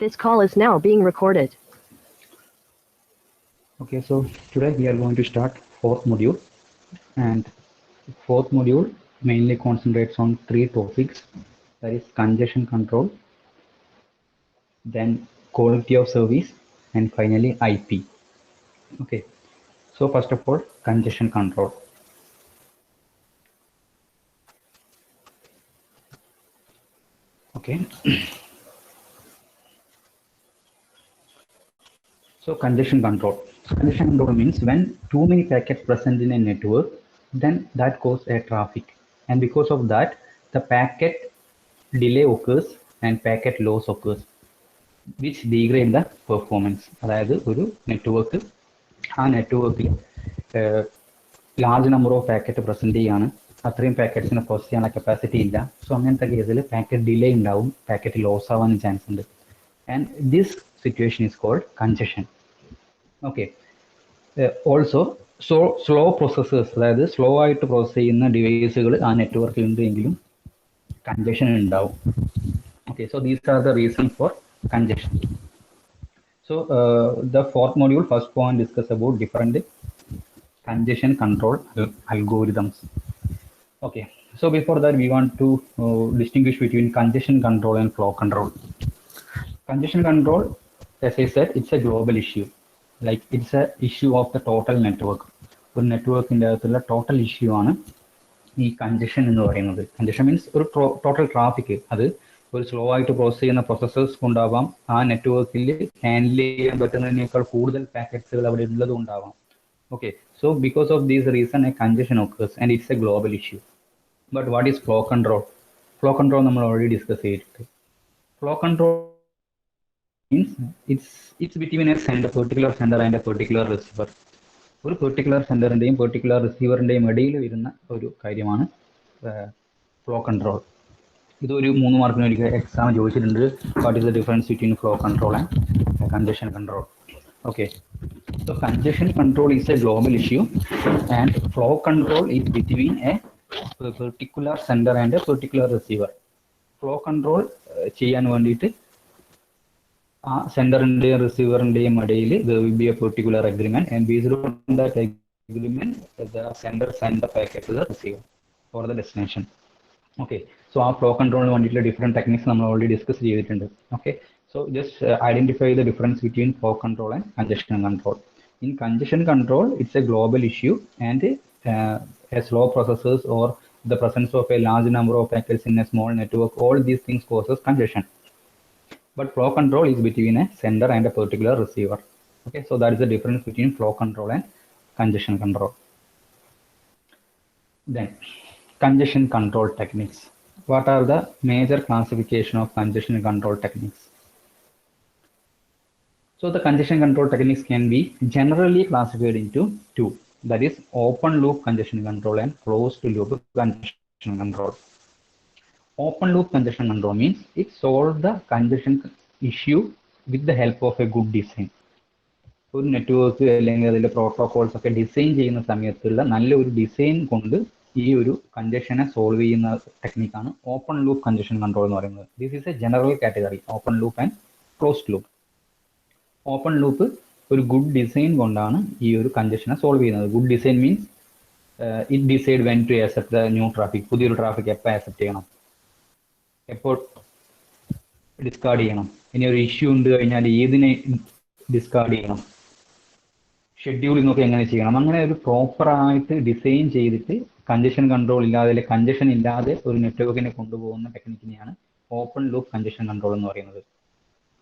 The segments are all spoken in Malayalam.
This call is now being recorded. Okay, so today we are going to start fourth module, and fourth module mainly concentrates on three topics, that is congestion control, then quality of service, and finally IP. Okay, so first of all, congestion control. Okay, so congestion control. Congestion control means when too many packets present in a network, then that causes a traffic, and because of that, the packet delay occurs and packet loss occurs, which degrade the performance. അതായത് ഒരു നെറ്റ്വർക്ക് ആ നെറ്റ്വർക്കിൽ large number of packet present ചെയ്യാണ്, അത്രയും പാക്കറ്റ്സിനെ പ്രോസസ് ചെയ്യാനുള്ള കപ്പാസിറ്റി ഇല്ല. സോ അങ്ങനത്തെ കേസിൽ പാക്കറ്റ് ഡിലേ ഉണ്ടാവും, പാക്കറ്റ് ലോസ് ആവാനും ചാൻസ് ഉണ്ട്. And this situation is called congestion. Okay, also slow processors, അതായത് സ്ലോ ആയിട്ട് പ്രോസസ് ചെയ്യുന്ന ഡിവൈസുകൾ ആ നെറ്റ്വർക്കിൽ ഉണ്ട് എങ്കിലും കൺജഷൻ ഉണ്ടാവും. Okay, so these are the reasons for congestion. So the fourth module, first point, discuss about different congestion control algorithms. Okay, so before that we want to distinguish between congestion control and flow control. Congestion control, as I said, it's a global issue. Like it's a issue of the total network. ഒരു നെറ്റ്വർക്കിൻ്റെ അകത്തുള്ള ടോട്ടൽ ഇഷ്യൂ ആണ് ഈ കൺജഷൻ എന്ന് പറയുന്നത്. കൺജഷൻ മീൻസ് ഒരു ടോട്ടൽ ട്രാഫിക്, അത് ഒരു സ്ലോ ആയിട്ട് പ്രോസസ് ചെയ്യുന്ന പ്രോസസ്സേഴ്സ് കൊണ്ടാവാം, ആ നെറ്റ്വർക്കിൽ ഹാൻഡിൽ ചെയ്യാൻ പറ്റുന്നതിനേക്കാൾ കൂടുതൽ പാക്കറ്റ്സുകൾ അവിടെ ഉള്ളതും ഉണ്ടാവാം. Okay, so because of these reason A congestion occurs and it's A global issue. But what is flow control? Flow control നമ്മൾ ഓൾറെഡി ഡിസ്കസ് ചെയ്തിട്ടുണ്ട്. Flow control means it's between A sender, particular sender and A particular receiver. ഒരു പെർട്ടിക്കുലർ സെൻഡറിൻ്റെയും പെർട്ടിക്കുലർ റിസീവറിൻ്റെയും ഇടയിൽ വരുന്ന ഒരു കാര്യമാണ് ഫ്ലോ കൺട്രോൾ. ഇതൊരു 3 മാർക്കിന് ഒരിക്കൽ എക്സാം ചോദിച്ചിട്ടുണ്ട്. What is the difference between flow control and congestion control? Okay, so congestion control is A global issue and flow control is between A particular sender and A particular receiver. Flow control ചെയ്യാൻ വേണ്ടിയിട്ട് ആ സെൻഡറിൻ്റെയും റിസീവറിൻ്റെയും ഇടയിൽ there will be a particular agreement, and based on that agreement the sender send the packet to the receiver for the destination. Okay, so ആ ഫ്ലോ കൺട്രോളിന് വേണ്ടിയിട്ടുള്ള ഡിഫറെൻറ്റ് ടെക്നിക്സ് നമ്മൾ ഓൾറെഡി ഡിസ്കസ് ചെയ്തിട്ടുണ്ട്. Okay, so just identify the difference between flow control and congestion control. In congestion control it's A global issue and a slow processors or the presence of a large number of packets in a small network, all these things causes congestion. But flow control is between a sender and a particular receiver. Okay, so that is the difference between flow control and congestion control. Then congestion control techniques. What are the major classification of congestion control techniques? So the congestion control techniques can be generally classified into two, that is open loop congestion control and closed loop congestion control. Open loop congestion control means it solves the congestion issue with the help of a good design. ഒരു നെറ്റ്വർക്ക് അല്ലെങ്കിൽ അതിൻ്റെ പ്രോട്ടോകോൾസ് ഒക്കെ ഡിസൈൻ ചെയ്യുന്ന സമയത്തുള്ള നല്ലൊരു ഡിസൈൻ കൊണ്ട് ഈ ഒരു കൺജഷനെ സോൾവ് ചെയ്യുന്ന ടെക്നിക്കാണ് ഓപ്പൺ ലൂപ്പ് കൺജഷൻ കൺട്രോൾ എന്ന് പറയുന്നത്. This is a general category, open loop and closed loop. ഓപ്പൺ ലൂപ്പ് ഒരു ഗുഡ് ഡിസൈൻ കൊണ്ടാണ് ഈ ഒരു കൺജഷനെ സോൾവ് ചെയ്യുന്നത്. Good design means it decide when to accept the new traffic. പുതിയൊരു ട്രാഫിക് എപ്പോൾ ആക്സെപ്റ്റ് ചെയ്യണം, എപ്പോൾ ഡിസ്കാർഡ് ചെയ്യണം, ഇനി ഒരു ഇഷ്യൂ ഉണ്ട് കഴിഞ്ഞാൽ ഏതിനെ ഡിസ്കാർഡ് ചെയ്യണം, ഷെഡ്യൂളിംഗ് ഒക്കെ എങ്ങനെ ചെയ്യണം, അങ്ങനെ ഒരു പ്രോപ്പറായിട്ട് ഡിസൈൻ ചെയ്തിട്ട് കൺജഷൻ കൺട്രോൾ ഇല്ലാതെ കൺജഷൻ ഇല്ലാതെ ഒരു നെറ്റ്വർക്കിനെ കൊണ്ടുപോകുന്ന ടെക്നിക്കിനെയാണ് ഓപ്പൺ ലൂപ്പ് കൺജഷൻ കൺട്രോൾ എന്ന് പറയുന്നത്.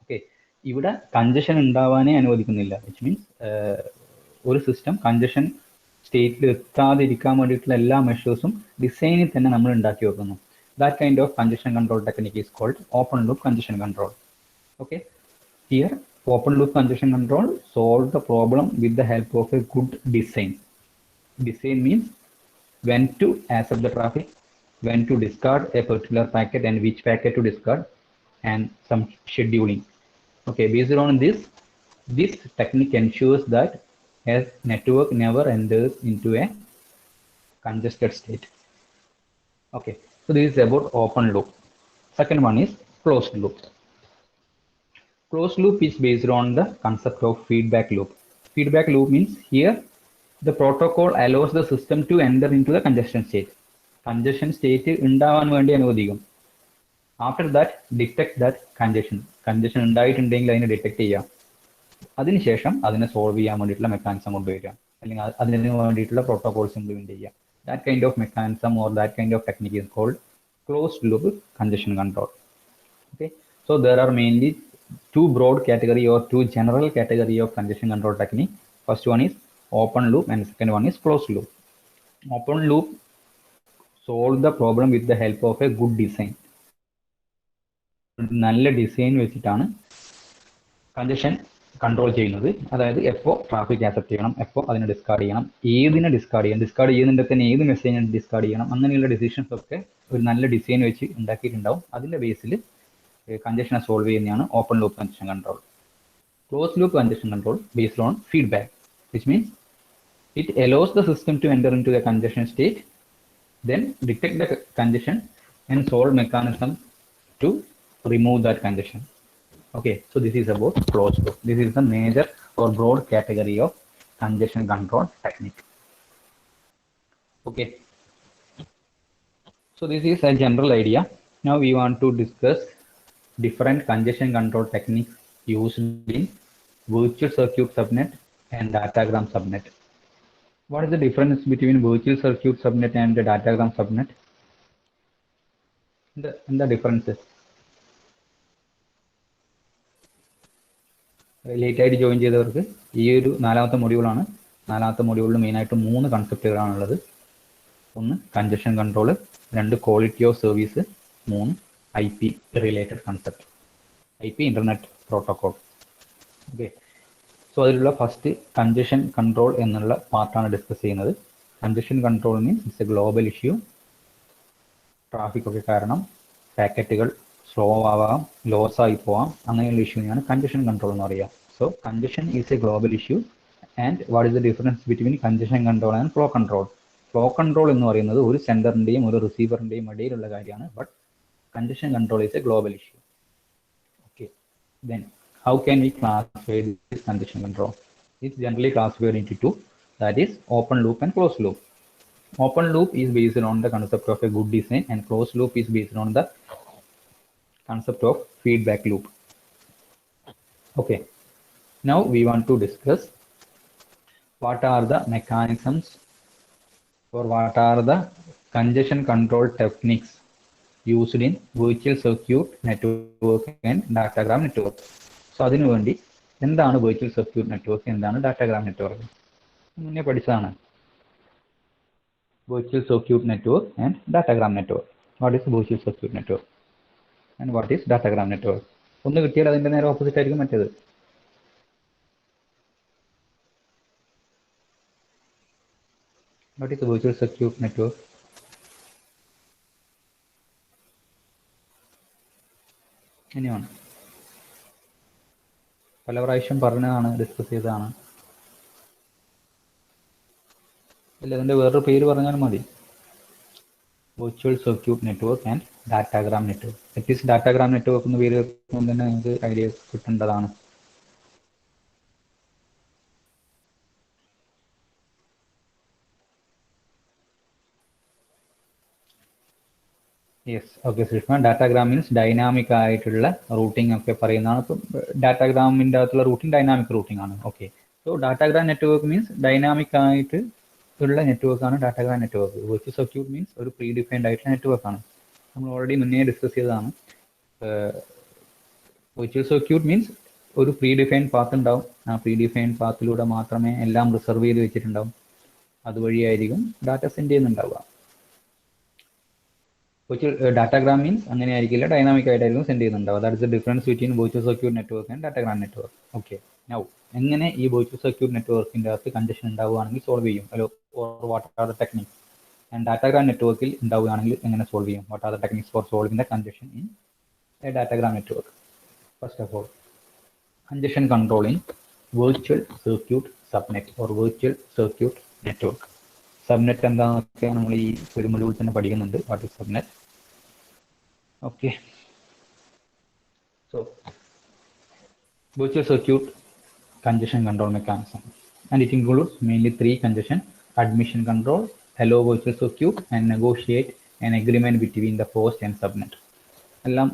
ഓക്കെ, ഇവിടെ കൺജഷൻ ഉണ്ടാവാനേ അനുവദിക്കുന്നില്ല, വിച്ച് മീൻസ് ഒരു സിസ്റ്റം കൺജഷൻ സ്റ്റേറ്റിൽ എത്താതിരിക്കാൻ വേണ്ടിയിട്ടുള്ള എല്ലാ മെഷേഴ്സും ഡിസൈനിൽ തന്നെ നമ്മൾ ഉണ്ടാക്കി വെക്കുന്നു. That kind of congestion control technique is called open loop congestion control. Okay, here open loop congestion control solve the problem with the help of a good design. Design means when to accept the traffic, when to discard a particular packet and which packet to discard, and some scheduling. Okay, based on this technique ensures that a network never enters into a congested state. Okay, so this is about open loop. Second one is closed loop. Closed loop is based on the concept of feedback loop. Feedback loop means here the protocol allows the system to enter into the congestion state. Congestion state ഉണ്ടാവാൻ വേണ്ടി അനുവദിക്കും. After that, detect that congestion. Congestion ഉണ്ടായിട്ടുണ്ടെങ്കിൽ അതിനെ ഡിറ്റക്ട് ചെയ്യാം. അതിനുശേഷം അതിനെ സോൾവ് ചെയ്യാൻ വേണ്ടിയിട്ടുള്ള മെക്കാനിസം കൊണ്ടുവരിക, അല്ലെങ്കിൽ അതിന് വേണ്ടിയിട്ടുള്ള പ്രോട്ടോകോൾസ് ഇംപ്ലിമെന്റ് ചെയ്യുക. That kind of mechanism or that kind of technique is called closed loop congestion control. Okay, so there are mainly two broad category or two general category of congestion control technique. First one is open loop and second one is closed loop. Open loop solve the problem with the help of a good design. നല്ല ഡിസൈൻ വെച്ചിട്ടാണ് കൺജഷൻ കൺട്രോൾ ചെയ്യുന്നത്. അതായത് എപ്പോൾ ട്രാഫിക് ആക്സെപ്റ്റ് ചെയ്യണം, എപ്പോൾ അതിനെ ഡിസ്കാർഡ് ചെയ്യണം, ഏതിനെ ഡിസ്കാർഡ് ചെയ്യണം, ഡിസ്കാർഡ് ചെയ്യുന്നുണ്ടെങ്കിൽ തന്നെ ഏത് മെസ്സേജിനെ ഡിസ്കാർഡ് ചെയ്യണം, അങ്ങനെയുള്ള ഡിസിഷൻസ് ഒക്കെ ഒരു നല്ല ഡിസൈൻ വെച്ച് ഉണ്ടാക്കിയിട്ടുണ്ടാവും. അതിൻ്റെ ബേസിൽ കൺജഷനെ സോൾവ് ചെയ്യുന്നതാണ് open loop congestion control. Close loop congestion control based on feedback, which means it allows the system to enter into the congestion state, then detect the congestion and solve mechanism to remove that congestion. Okay, so this is about closed loop. This is the major or broad category of congestion control technique. Okay, so this is a general idea. Now we want to discuss different congestion control techniques used in virtual circuit subnet and datagram subnet. What is the difference between virtual circuit subnet and the datagram subnet? The differences. Late ആയിട്ട് ജോയിൻ ചെയ്തവർക്ക് ഈ ഒരു നാലാമത്തെ മൊഡ്യൂളാണ്. നാലാമത്തെ മൊഡ്യൂളിൽ മെയിനായിട്ട് 3 കൺസെപ്റ്റുകളാണുള്ളത്. 1 congestion control, 2 quality of service, 3 IP related concept, IP internet protocol. Okay, so അതിലുള്ള ഫസ്റ്റ് കൺജഷൻ കൺട്രോൾ എന്നുള്ള പാർട്ടാണ് ഡിസ്കസ് ചെയ്യുന്നത്. Congestion control means it's A global issue. Traffic ഒക്കെ കാരണം പാക്കറ്റുകൾ സ്ലോ ആവാം, ലോസ് ആയി പോവാം, അങ്ങനെയുള്ള ഇഷ്യൂവിനെയാണ് കൺജഷൻ കൺട്രോൾ എന്ന് പറയുക. So congestion is A global issue. And what is the difference between congestion control and flow control? Flow control എന്ന് പറയുന്നത് ഒരു സെൻഡറിന്റെയും ഒരു റിസീവറിന്റെയും ഇടയിലുള്ള കാര്യമാണ്. But congestion control is A global issue. Okay, then how can we classify this congestion control? It's generally classified into two, that is open loop and closed loop. Open loop is based on the concept of a good design, and closed loop is based on the concept of feedback loop. Okay, now we want to discuss what are the mechanisms or what are the congestion control techniques used in virtual circuit network and datagram network. So അതിനു വേണ്ടി എന്താണ് virtual circuit network, എന്താണ് datagram network? മുന്നേ പഠിച്ചതാണ്. Virtual circuit network and datagram network. What is virtual circuit network and what is datagram network? ഒന്ന് കിട്ടിയാൽ അതിന്റെ നേരെ ഓപ്പോസിറ്റ് ആയിരിക്കും മറ്റേത്. What is the virtual circuit network? Anyone? പല പ്രാവശ്യം പറഞ്ഞതാണ്, ഡിസ്കസ് ചെയ്തതാണ്. അല്ല, അതിന്റെ വേറൊരു പേര് പറഞ്ഞാൽ മതി. Virtual circuit network and datagram network. At least datagram network എന്ന് പേര് വെക്കുമ്പോൾ തന്നെ നിങ്ങൾക്ക് ഐഡിയ കിട്ടേണ്ടതാണ്. Yes, okay Sreeshma. Datagram means dynamic ആയിട്ടുള്ള റൂട്ടിംഗ് ഒക്കെ പറയുന്നതാണ്. ഇപ്പം ഡാറ്റാഗ്രാമിൻ്റെ അകത്തുള്ള റൂട്ടിംഗ് ഡൈനാമിക് റൂട്ടിംഗ് ആണ്. Okay, so datagram network means dynamic ആയിട്ട് ഉള്ള നെറ്റ്വർക്കാണ് datagram network. Virtual circuit means ഒരു പ്രീ ഡിഫൈൻഡ് ആയിട്ടുള്ള നെറ്റ്വർക്കാണ്. നമ്മൾ ഓൾറെഡി മുന്നേ ഡിസ്കസ് ചെയ്തതാണ്. വെർച്വൽ സർക്യൂട്ട് മീൻസ് ഒരു പ്രീ ഡിഫൈൻഡ് പാത്ത് ഉണ്ടാവും. ആ പ്രീ ഡിഫൈൻഡ് പാത്തിലൂടെ മാത്രമേ എല്ലാം റിസർവ് ചെയ്ത് വെച്ചിട്ടുണ്ടാവും. അതുവഴിയായിരിക്കും ഡാറ്റ സെൻഡ് ചെയ്യുന്നുണ്ടാവുക. ഡാറ്റാഗ്രാം മീൻസ് അങ്ങനെ ആയിരിക്കില്ല, ഡൈനാമിക് ആയിട്ടായിരിക്കും സെൻഡ് ചെയ്യുന്നുണ്ടാവുക. That is the difference between virtual circuit network and datagram network. Okay, now എങ്ങനെ ഈ വെർച്വൽ സർക്യൂട്ട് നെറ്റ്വർക്കിൻ്റെ അകത്ത് കണ്ടീഷൻ ഉണ്ടാവുകയാണെങ്കിൽ സോൾവ് ചെയ്യും? What are the techniques? And datagram നെറ്റ്വർക്കിൽ ഉണ്ടാവുകയാണെങ്കിൽ എങ്ങനെ സോൾവ് ചെയ്യും? What are the techniques for solving the condition in A datagram network? First of all, condition control in virtual circuit subnet or virtual circuit network. Subnet എന്താണെന്നൊക്കെ നമ്മൾ ഈ ഒരു മൊഡ്യൂളിൽ തന്നെ പഠിക്കുന്നുണ്ട്. What is subnet? Okay, so virtual circuit congestion control mechanism, and it includes mainly three: congestion, admission control, allow virtual circuit, and negotiate an agreement between the host and subnet. എല്ലാം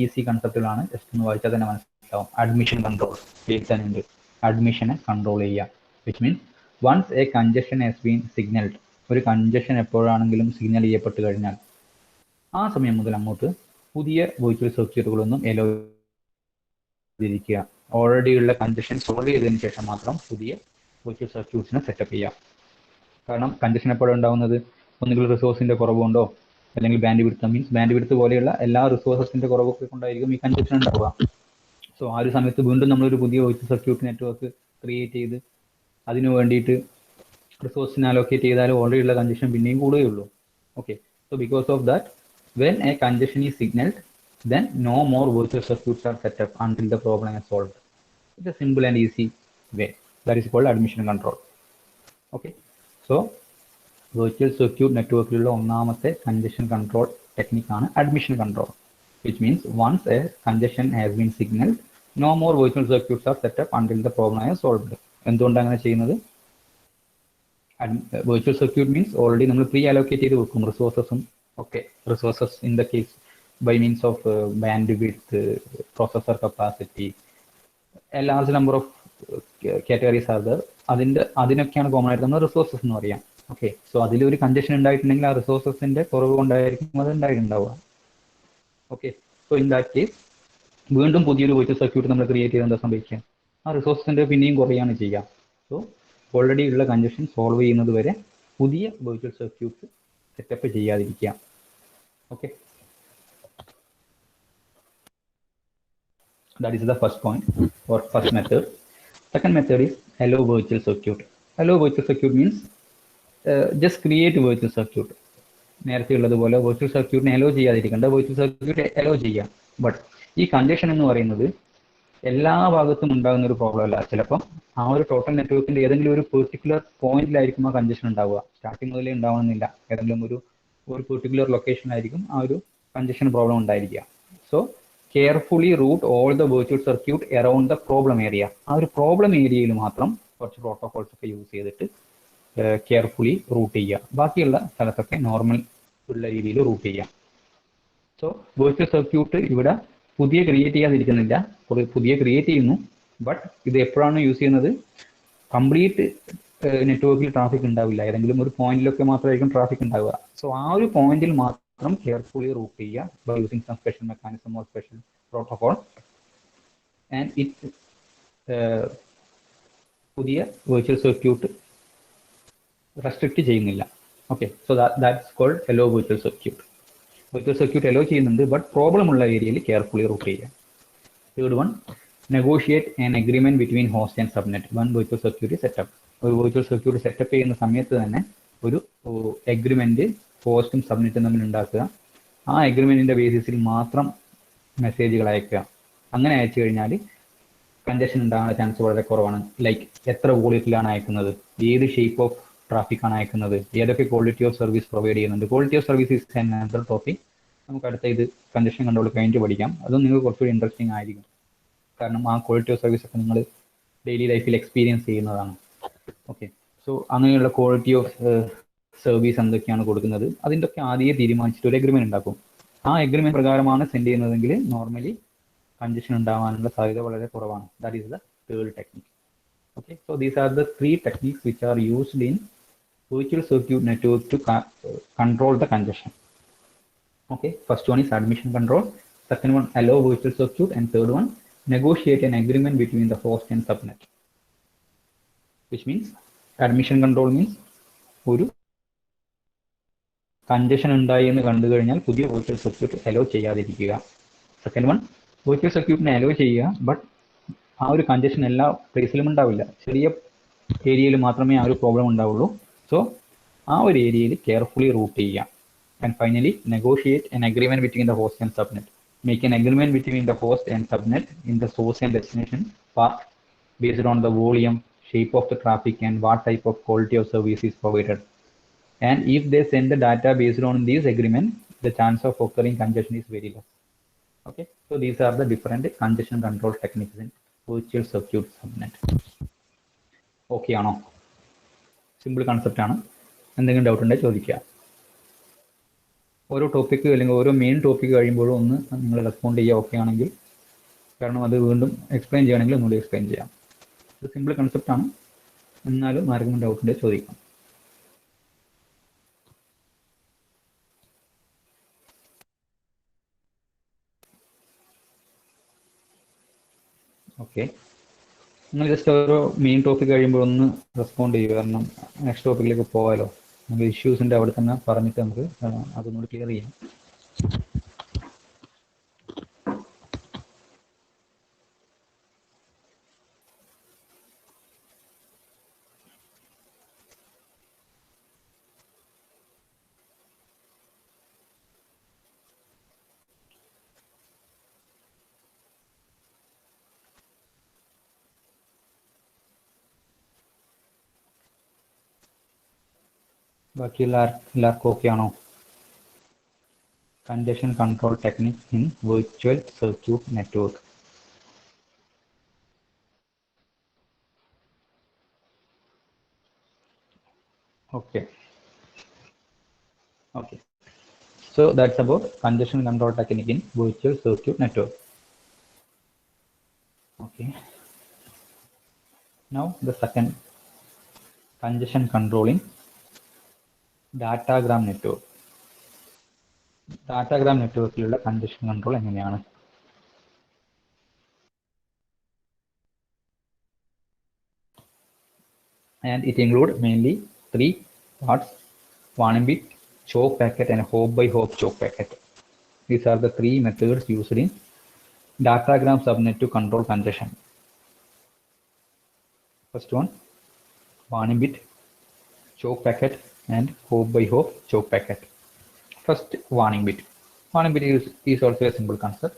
ഈസി കൺസെപ്റ്റുകളാണ്. ജസ്റ്റ് ഒന്ന് വായിച്ചാൽ തന്നെ മനസ്സിലാവും. അഡ്മിഷൻ കൺട്രോൾ എഴുതാനുണ്ട്. അഡ്മിഷനെ കൺട്രോൾ ചെയ്യുക, which means once a congestion has been signalled, ഒരു കൺജഷൻ എപ്പോഴാണെങ്കിലും സിഗ്നൽ ചെയ്യപ്പെട്ട് കഴിഞ്ഞാൽ ആ സമയം മുതൽ അങ്ങോട്ട് പുതിയ വെർച്വൽ സർക്യൂട്ടുകളൊന്നും എലോ ചെയ്തിരിക്കുക. ഓൾറെഡി ഉള്ള കൺജഷൻ സോൾവ് ചെയ്തതിന് ശേഷം മാത്രം പുതിയ വെർച്വൽ സർക്യൂട്ട്സിനെ സെറ്റപ്പ് ചെയ്യാം. കാരണം കൺജഷൻ എപ്പോഴും ഉണ്ടാകുന്നത് ഒന്നുകിൽ റിസോഴ്സിന്റെ കുറവുണ്ടോ അല്ലെങ്കിൽ band width, means band width പോലെയുള്ള എല്ലാ റിസോഴ്സസിന്റെ കുറവൊക്കെ കൊണ്ടായിരിക്കും ഈ കൺജഷൻ ഉണ്ടാവുക. സോ ആ ഒരു സമയത്ത് വീണ്ടും നമ്മളൊരു പുതിയ വെർച്വൽ സർക്യൂട്ട് നെറ്റ്വർക്ക് ക്രിയേറ്റ് ചെയ്ത് അതിന് വേണ്ടിയിട്ട് റിസോഴ്സിനെ അലോക്കേറ്റ് ചെയ്താൽ ഓൾറെഡി ഉള്ള കൺജഷൻ പിന്നെയും കൂടുകയുള്ളൂ. Okay, so because of that when a congestion is signaled, then no more virtual circuits are set up until the problem is solved. It's a simple and easy way. That is called admission control. Okay, so virtual circuit network ലുള്ള ഒന്നാമത്തെ congestion control technique ആണ് admission control, which means once a congestion has been signaled, no more virtual circuits are set up until the problem is solved. എന്തുകൊണ്ടാണ് അങ്ങനെ ചെയ്യുന്നത്? Virtual circuit means already നമ്മൾ പ്രീ അലോക്കേറ്റ് ചെയ്ത് വെക്കും റിസോഴ്സസും. Okay, resources in the case by means of bandwidth, processor capacity, a large number of categories are there. അതിനൊക്കെയാണ് കോമൺ ആയിട്ട് നമ്മൾ റിസോഴ്സസ് എന്ന് പറയാം. ഓക്കെ, സോ അതിലൊരു കൺജഷൻ ഉണ്ടായിട്ടുണ്ടെങ്കിൽ ആ റിസോഴ്സസിന്റെ കുറവ് കൊണ്ടായിരിക്കും അത് ഉണ്ടായിട്ടുണ്ടാവുക. Okay, so in that case വീണ്ടും പുതിയൊരു വെർച്വൽ സർക്യൂട്ട് നമ്മൾ ക്രിയേറ്റ് ചെയ്ത് എന്താ സംഭവിക്കുക? ആ റിസോഴ്സസിന്റെ പിന്നെയും കുറയാണ് ചെയ്യുക. സോ ഓൾറെഡി ഉള്ള കൺജഷൻ സോൾവ് ചെയ്യുന്നത് വരെ പുതിയ വെർച്വൽ സർക്യൂട്ട് സെറ്റപ്പ് ചെയ്യാതിരിക്കുക. Okay, that is the first point or first method. Second method is allow virtual circuit. Allow virtual circuit means just create virtual circuit. നേരത്തെ ഉള്ളതുപോലെ വെർച്വൽ സർക്യൂട്ടിനെ അലോ ചെയ്യാതിരിക്കേണ്ട, വെർച്വൽ സർക്യൂട്ട് അലോ ചെയ്യാം. ബട്ട് ഈ കൺജഷൻ എന്ന് പറയുന്നത് എല്ലാ ഭാഗത്തും ഉണ്ടാകുന്ന ഒരു പ്രോബ്ലം അല്ല. ചിലപ്പം ആ ഒരു ടോട്ടൽ നെറ്റ്വർക്കിന്റെ ഏതെങ്കിലും ഒരു പെർട്ടിക്കുലർ പോയിന്റിലായിരിക്കും ആ കൺജഷൻ ഉണ്ടാവുക. സ്റ്റാർട്ടിങ് മുതലേ ഉണ്ടാവണമെന്നില്ല. ഏതെങ്കിലും ഒരു പെർട്ടിക്കുലർ ലൊക്കേഷനിലായിരിക്കും ആ ഒരു കൺജഷൻ പ്രോബ്ലം ഉണ്ടായിരിക്കുക. So carefully route all the virtual circuit around the problem area. ആ ഒരു പ്രോബ്ലം ഏരിയയിൽ മാത്രം കുറച്ച് പ്രോട്ടോകോൾസ് ഒക്കെ യൂസ് ചെയ്തിട്ട് കെയർഫുള്ളി റൂട്ട് ചെയ്യുക. ബാക്കിയുള്ള സ്ഥലത്തൊക്കെ നോർമൽ ഉള്ള രീതിയിൽ റൂട്ട് ചെയ്യുക. സോ വെർച്വൽ സർക്യൂട്ട് ഇവിടെ പുതിയ ക്രിയേറ്റ് ചെയ്യാതിരിക്കുന്നില്ല, പുതിയ ക്രിയേറ്റ് ചെയ്യുന്നു. ബട്ട് ഇത് എപ്പോഴാണ് യൂസ് ചെയ്യുന്നത്? കംപ്ലീറ്റ് നെറ്റ്വർക്കിൽ ട്രാഫിക് ഉണ്ടാവില്ല, ഏതെങ്കിലും ഒരു പോയിന്റിലൊക്കെ മാത്രമായിരിക്കും ട്രാഫിക് ഉണ്ടാവുക. സോ ആ ഒരു പോയിന്റിൽ മാത്രം കെയർഫുള്ളി റൂട്ട് ചെയ്യുക by using some special mechanism or special protocol. And it പുതിയ വെർച്വൽ സർക്യൂട്ട് റെസ്ട്രിക്റ്റ് ചെയ്യുന്നില്ല. Okay, so that's called allow virtual circuit. വെർച്വൽ സർക്യൂട്ട് അലോ ചെയ്യുന്നുണ്ട്, ബട്ട് പ്രോബ്ലം ഉള്ള ഏരിയയിൽ കെയർഫുള്ളി റൂട്ട് ചെയ്യുക. Third one, negotiate an agreement between host and subnet one virtual circuit setup. ഒരു വെർച്വൽ സർക്യൂട്ട് സെറ്റപ്പ് ചെയ്യുന്ന സമയത്ത് തന്നെ ഒരു എഗ്രിമെന്റ് ഹോസ്റ്റും സബ്നെറ്റും തമ്മിൽ ഉണ്ടാക്കുക. ആ എഗ്രിമെന്റിന്റെ ബേസിസിൽ മാത്രം മെസ്സേജുകൾ അയക്കുക. അങ്ങനെ അയച്ചു കഴിഞ്ഞാൽ കൺജഷൻ ഉണ്ടാകാനുള്ള ചാൻസ് വളരെ കുറവാണ്. ലൈക്ക് എത്ര വോളിയത്തിലാണ് അയക്കുന്നത്, ഏത് ഷേപ്പ് ഓഫ് ട്രാഫിക് ആണ് അയക്കുന്നത്, ഏതൊക്കെ ക്വാളിറ്റി ഓഫ് സർവീസ് പ്രൊവൈഡ് ചെയ്യുന്നുണ്ട്. Quality of service is another topic. നമുക്ക് അടുത്ത ഇത് കൺജഷൻ കൺട്രോൾ കഴിഞ്ഞിട്ട് പഠിക്കാം. അതും നിങ്ങൾക്ക് കുറച്ചുകൂടി ഇൻട്രസ്റ്റിംഗ് ആയിരിക്കും. കാരണം ആ ക്വാളിറ്റി ഓഫ് സർവീസ് ഒക്കെ നിങ്ങൾ ഡെയിലി ലൈഫിൽ എക്സ്പീരിയൻസ് ചെയ്യുന്നതാണ്. ഓക്കെ, സോ അങ്ങനെയുള്ള ക്വാളിറ്റി ഓഫ് സർവീസ് എന്തൊക്കെയാണ് കൊടുക്കുന്നത് അതിൻ്റെ ഒക്കെ ആദ്യമേ തീരുമാനിച്ചിട്ട് ഒരു എഗ്രിമെന്റ് ഉണ്ടാക്കും. ആ എഗ്രിമെന്റ് പ്രകാരമാണ് സെൻഡ് ചെയ്യുന്നതെങ്കിൽ നോർമലി കൺജഷൻ ഉണ്ടാവാനുള്ള സാധ്യത വളരെ കുറവാണ്. That is the third technique. Okay, so these are the three techniques which are used in virtual circuit network to control the congestion. Okay, first one is admission control, second one allow virtual circuit, and third one negotiate an agreement between the host and subnet. Which means admission control means ഒരു കൺജഷൻ ഉണ്ടായി എന്ന് കണ്ടു കഴിഞ്ഞാൽ പുതിയ വെർച്വൽ സർക്യൂട്ട് അലോ ചെയ്യാതിരിക്കുക. സെക്കൻഡ് വൺ, വെർച്വൽ സർക്യൂട്ടിനെ അലോ ചെയ്യുക, ബട്ട് ആ ഒരു കൺജഷൻ എല്ലാ പ്ലേസിലും ഉണ്ടാവില്ല, ചെറിയ ഏരിയയിൽ മാത്രമേ ആ ഒരു പ്രോബ്ലം ഉണ്ടാവുള്ളൂ. സോ ആ ഒരു ഏരിയയിൽ കെയർഫുള്ളി റൂട്ട് ചെയ്യുക. And finally negotiate an agreement between the host and subnet. Make an agreement between the host and subnet in the source and destination part based on the volume, shape of the traffic, and what type of quality of service is provided. And if they send the data based on these agreement, the chance of occurring congestion is very less. Okay, so these are the different congestion control techniques in virtual circuit subnet. Okay ആണോ? സിമ്പിൾ കൺസെപ്റ്റ് ആണ്. എന്തെങ്കിലും ഡൗട്ട് ഉണ്ടെങ്കിൽ ചോദിക്കുക. ഓരോ ടോപ്പിക്ക് അല്ലെങ്കിൽ ഓരോ മെയിൻ ടോപ്പിക്ക് കഴിയുമ്പോഴും ഒന്ന് നിങ്ങൾ റെസ്പോണ്ട് ചെയ്യുക ഓക്കെ ആണെങ്കിൽ. കാരണം അത് വീണ്ടും എക്സ്പ്ലെയിൻ ചെയ്യുകയാണെങ്കിൽ ഒന്നുകൂടി എക്സ്പ്ലെയിൻ ചെയ്യാം. ഇത് സിമ്പിൾ കൺസെപ്റ്റ് ആണ്. എന്നാലും ആർക്കും ഡൗട്ട് ഉണ്ടെങ്കിൽ ചോദിക്കാം. ഓക്കെ, നിങ്ങൾ ജസ്റ്റ് ഓരോ മെയിൻ ടോപ്പിക് കഴിയുമ്പോൾ ഒന്ന് റെസ്പോണ്ട് ചെയ്യുക. കാരണം നെക്സ്റ്റ് ടോപ്പിക്കിലേക്ക് പോകാമല്ലോ. നമുക്ക് ഇഷ്യൂസിൻ്റെ അവിടെ തന്നെ പറഞ്ഞിട്ട് നമുക്ക് അതൊന്നുകൂടി ക്ലിയർ ചെയ്യാം. ബാക്കി എല്ലാവർക്കും ഓക്കെ ആണോ? Congestion control technique in virtual circuit network. Okay. Okay. So that's about congestion control technique in virtual circuit network. Okay. Now the second, congestion control in datagram network. Datagram network il congestion control enganeyanu? And it include mainly three parts: warning bit, choke packet, and hop by hop choke packet. These are the three methods used in datagram subnet to control congestion. First one, warning bit, choke packet, and hop by hop choke packet. First, warning bit. Warning bit is also a simple concept.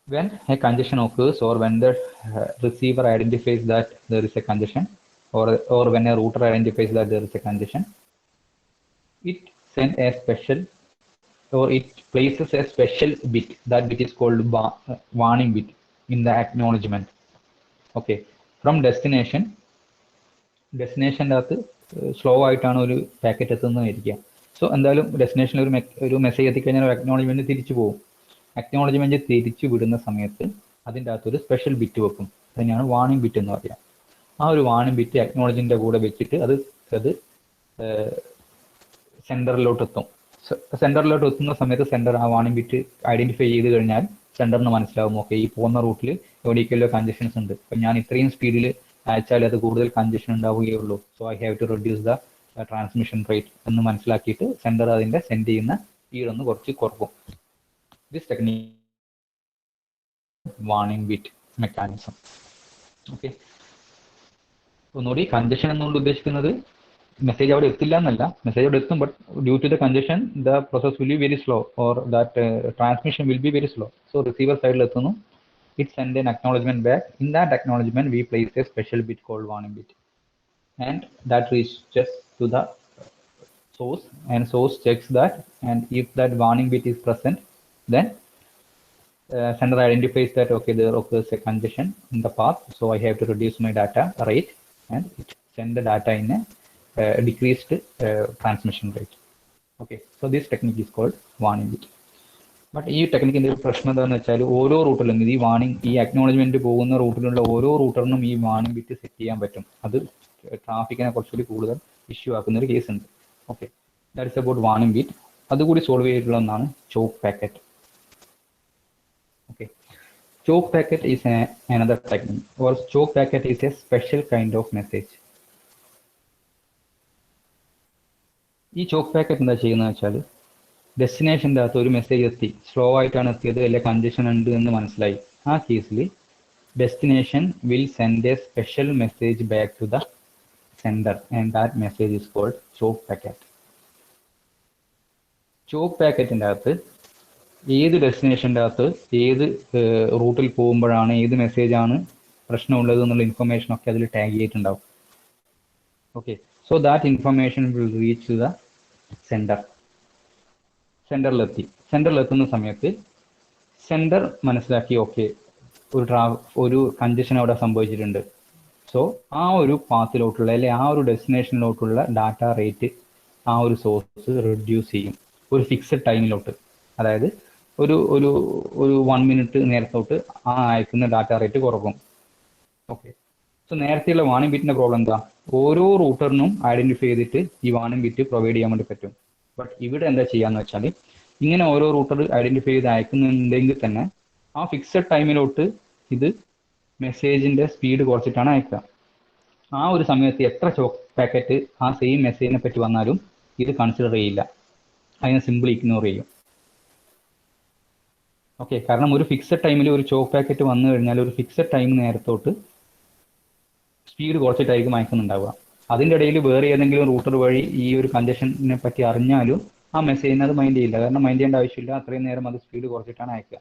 When a congestion occurs, or when the receiver identifies that there is a congestion, or when a router identifies that there is a congestion, it sends a special, or it places a special bit. That bit is called warning bit in the acknowledgement. Okay, from ഡെസ്റ്റിനേഷൻ്റെ അകത്ത് സ്ലോ ആയിട്ടാണ് ഒരു പാക്കറ്റ് എത്തുന്നതായിരിക്കുക. സോ എന്തായാലും ഡെസ്റ്റിനേഷനിൽ ഒരു മെസ്സേജ് എത്തിക്കഴിഞ്ഞാൽ ഒരു അക്നോളജ്മെന്റ് തിരിച്ചു പോകും. അക്നോളജ്മെന്റ് തിരിച്ചു വിടുന്ന സമയത്ത് അതിൻ്റെ അകത്തൊരു സ്പെഷ്യൽ ബിറ്റ് വെക്കും. അതിനെയാണ് വാണിംഗ് ബിറ്റ് എന്ന് പറയുക. ആ ഒരു വാണിംഗ് ബിറ്റ് അക്നോളജിൻ്റെ കൂടെ വെച്ചിട്ട് അത് സെൻറ്ററിലോട്ട് എത്തും. സെൻറ്ററിലോട്ട് എത്തുന്ന സമയത്ത് സെൻറ്റർ ആ വാണിംഗ് ബിറ്റ് ഐഡന്റിഫൈ ചെയ്ത് കഴിഞ്ഞാൽ സെൻറ്ററിന് മനസ്സിലാവും, ഓക്കെ ഈ പോകുന്ന റൂട്ടിൽ എവിടേക്കല്ലോ കൺജഷൻസ് ഉണ്ട്, അപ്പം ഞാൻ ഇത്രയും സ്പീഡിൽ അയച്ചാൽ അത് കൂടുതൽ കൺജഷൻ ഉണ്ടാവുകയുള്ളൂ, so I have to reduce the transmission rate എന്ന് മനസ്സിലാക്കിയിട്ട് സെൻറ്റർ അതിൻ്റെ സെൻഡ് ചെയ്യുന്ന സ്പീഡ് ഒന്ന് കുറച്ച് കുറക്കും. This technique warning bit mechanism. Okay, ഒന്നുകൂടി കൺജഷൻ എന്നുകൊണ്ട് ഉദ്ദേശിക്കുന്നത് മെസ്സേജ് അവിടെ എത്തില്ല എന്നല്ല, മെസ്സേജ് അവിടെ എത്തും, but due to the congestion the process will be very slow, or that transmission will be very slow. So receiver സൈഡിൽ എത്തുന്നു, it sends an acknowledgement back. In that acknowledgement, we place a special bit called warning bit, and that reaches to the source, and source checks that, and if that warning bit is present, then sender identifies that okay, there occurs a congestion in the path, so I have to reduce my data rate, and it send the data in a decreased transmission rate. Okay, so this technique is called warning bit. But ഈ ടെക്നിക്കിൻ്റെ ഒരു പ്രശ്നം എന്താണെന്ന് വെച്ചാൽ ഓരോ റൂട്ടിലും ഈ അക്നോളജ്മെന്റ് പോകുന്ന റൂട്ടിലുള്ള ഓരോ റൂട്ടറിനും ഈ വാണിംഗ് ബിറ്റ് സെറ്റ് ചെയ്യാൻ പറ്റും. അത് ട്രാഫിക്കിനെ കുറച്ചുകൂടി കൂടുതൽ ഇഷ്യൂ ആക്കുന്ന ഒരു കേസ് ഉണ്ട്. Okay, that is about warning bit. അതുകൂടി സോൾവ് ചെയ്തിട്ടുള്ള ഒന്നാണ് choke packet. Okay, choke packet is another technique, or choke packet is a special kind of message. ഈ ചോക്ക് പാക്കറ്റ് എന്താ ചെയ്യുന്നത് വെച്ചാൽ, ഡെസ്റ്റിനേഷൻ്റെ അകത്ത് ഒരു മെസ്സേജ് എത്തി, സ്ലോ ആയിട്ടാണ് എത്തിയത്, അല്ലെങ്കിൽ കൺജഷൻ ഉണ്ട് എന്ന് മനസ്സിലായി. ആ കേസിൽ destination will send a special message back to the sender, and that message is called choke packet. Choke പാക്കറ്റിൻ്റെ അകത്ത് ഏത് ഡെസ്റ്റിനേഷൻ്റെ അകത്ത് ഏത് റൂട്ടിൽ പോകുമ്പോഴാണ് ഏത് മെസ്സേജാണ് പ്രശ്നമുള്ളത് എന്നുള്ള ഇൻഫർമേഷൻ ഒക്കെ അതിൽ ടാഗ് ചെയ്തിട്ടുണ്ടാവും. Okay, so that information will reach to the sender. സെൻറ്ററിലെത്തുന്ന സമയത്ത് സെൻഡർ മനസ്സിലാക്കി, ഓക്കെ ഒരു കൺജഷൻ അവിടെ സംഭവിച്ചിട്ടുണ്ട്. സോ ആ ഒരു പാത്തിലോട്ടുള്ള അല്ലെങ്കിൽ ആ ഒരു ഡെസ്റ്റിനേഷനിലോട്ടുള്ള ഡാറ്റ റേറ്റ് ആ ഒരു സോഴ്സ് റെഡ്യൂസ് ചെയ്യും ഒരു ഫിക്സഡ് ടൈമിലോട്ട്. അതായത് ഒരു ഒരു ഒരു 1 മിനിറ്റ് നേരത്തോട്ട് ആ അയക്കുന്ന ഡാറ്റ റേറ്റ് കുറക്കും. ഓക്കെ. സോ നേരത്തെയുള്ള വാണിംഗ് ബിറ്റിന്റെ പ്രോബ്ലം എന്താ? ഓരോ റൂട്ടറിനും ഐഡന്റിഫൈ ചെയ്തിട്ട് ഈ വാണിംഗ് ബിറ്റ് പ്രൊവൈഡ് ചെയ്യാൻ വേണ്ടി പറ്റും. ബട്ട് ഇവിടെ എന്താ ചെയ്യാന്ന് വെച്ചാൽ ഇങ്ങനെ ഓരോ റൂട്ടർ ഐഡന്റിഫൈ ചെയ്ത് അയക്കുന്നുണ്ടെങ്കിൽ തന്നെ ആ ഫിക്സഡ് ടൈമിലോട്ട് ഇത് മെസ്സേജിന്റെ സ്പീഡ് കുറച്ചിട്ടാണ് അയക്കുക. ആ ഒരു സമയത്ത് എത്ര ചോക്ക് പാക്കറ്റ് ആ സെയിം മെസ്സേജിനെ പറ്റി വന്നാലും ഇത് കൺസിഡർ ചെയ്യില്ല, അതിനെ സിമ്പിൾ ഇഗ്നോർ ചെയ്യും. ഓക്കെ. കാരണം ഒരു ഫിക്സഡ് ടൈമിൽ ഒരു ചോക്ക് പാക്കറ്റ് വന്നു കഴിഞ്ഞാൽ ഒരു ഫിക്സഡ് ടൈം നേരത്തോട്ട് സ്പീഡ് കുറച്ചിട്ടായിരിക്കും അയക്കുന്നുണ്ടാവുക. അതിൻ്റെ ഇടയിൽ വേറെ ഏതെങ്കിലും റൂട്ടർ വഴി ഈ ഒരു കൺജഷനെ പറ്റി അറിഞ്ഞാലും ആ മെസ്സേജിനെ അത് മൈൻഡ് ചെയ്യില്ല. കാരണം മൈൻഡ് ചെയ്യേണ്ട ആവശ്യമില്ല, അത്രയും നേരം അത് സ്പീഡ് കുറച്ചിട്ടാണ് അയക്കുക.